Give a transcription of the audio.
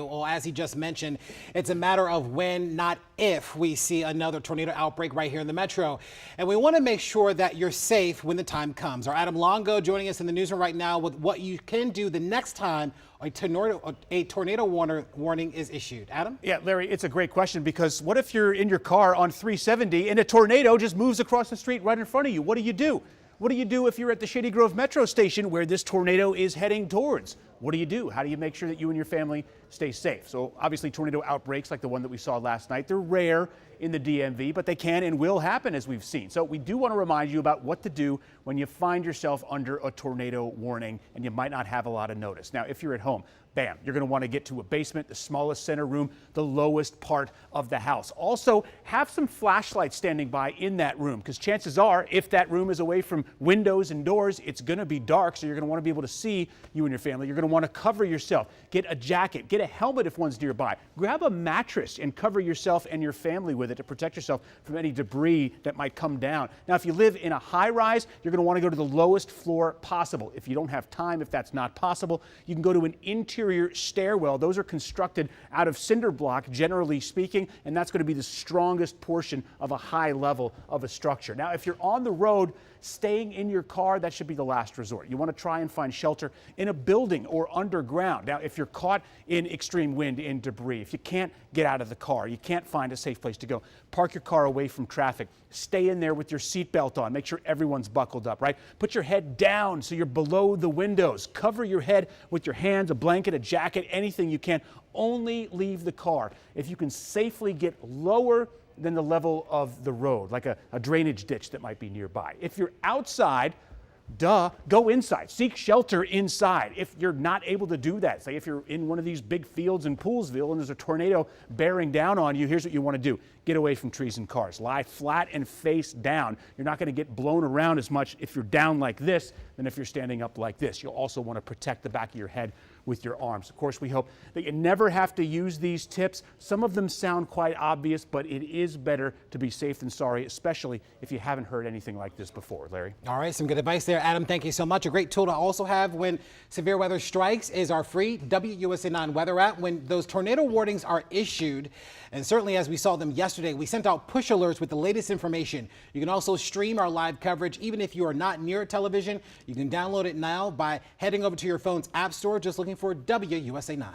Well, as he just mentioned, it's a matter of when, not if, we see another tornado outbreak right here in the metro. And we want to make sure that you're safe when the time comes. Our Adam Longo joining us in the newsroom right now with what you can do the next time a tornado warning is issued. Adam? Yeah, Larry, it's a great question because what if you're in your car on 370 and a tornado just moves across the street right in front of you? What do you do? What do you do if you're at the Shady Grove Metro Station where this tornado is heading towards? What do you do? How do you make sure that you and your family stay safe? So obviously tornado outbreaks like the one that we saw last night, they're rare in the DMV, but they can and will happen as we've seen. So we do want to remind you about what to do when you find yourself under a tornado warning and you might not have a lot of notice. Now, if you're at home, bam, you're going to want to get to a basement, the smallest center room, the lowest part of the house. Also, have some flashlights standing by in that room because chances are if that room is away from windows and doors, it's going to be dark, so you're going to want to be able to see you and your family. You're going to want to cover yourself. Get a jacket, get a helmet if one's nearby. Grab a mattress and cover yourself and your family with it to protect yourself from any debris that might come down. Now, if you live in a high rise, you're going to want to go to the lowest floor possible. If you don't have time, if that's not possible, you can go to an interior stairwell. Those are constructed out of cinder block, generally speaking, and that's going to be the strongest portion of a high level of a structure. Now, if you're on the road, staying in your car, that should be the last resort. You want to try and find shelter in a building or underground. Now, if you're caught in extreme wind and debris, if you can't get out of the car, you can't find a safe place to go, park your car away from traffic. Stay in there with your seatbelt on. Make sure everyone's buckled up, right? Put your head down so you're below the windows. Cover your head with your hands, a blanket, a jacket, anything you can. Only leave the car if you can safely get lower than the level of the road, like a drainage ditch that might be nearby. If you're outside, go inside. Seek shelter inside. If you're not able to do that, say if you're in one of these big fields in Poolsville and there's a tornado bearing down on you, here's what you want to do. Get away from trees and cars. Lie flat and face down. You're not going to get blown around as much if you're down like this than if you're standing up like this. You'll also want to protect the back of your head with your arms. Of course, we hope that you never have to use these tips. Some of them sound quite obvious, but it is better to be safe than sorry, especially if you haven't heard anything like this before. Larry? All right, some good advice there, Adam. Thank you so much. A great tool to also have when severe weather strikes is our free WUSA 9 weather app. When those tornado warnings are issued, and certainly as we saw them yesterday, we sent out push alerts with the latest information. You can also stream our live coverage even if you are not near a television. You can download it now by heading over to your phone's app store, just looking for WUSA 9.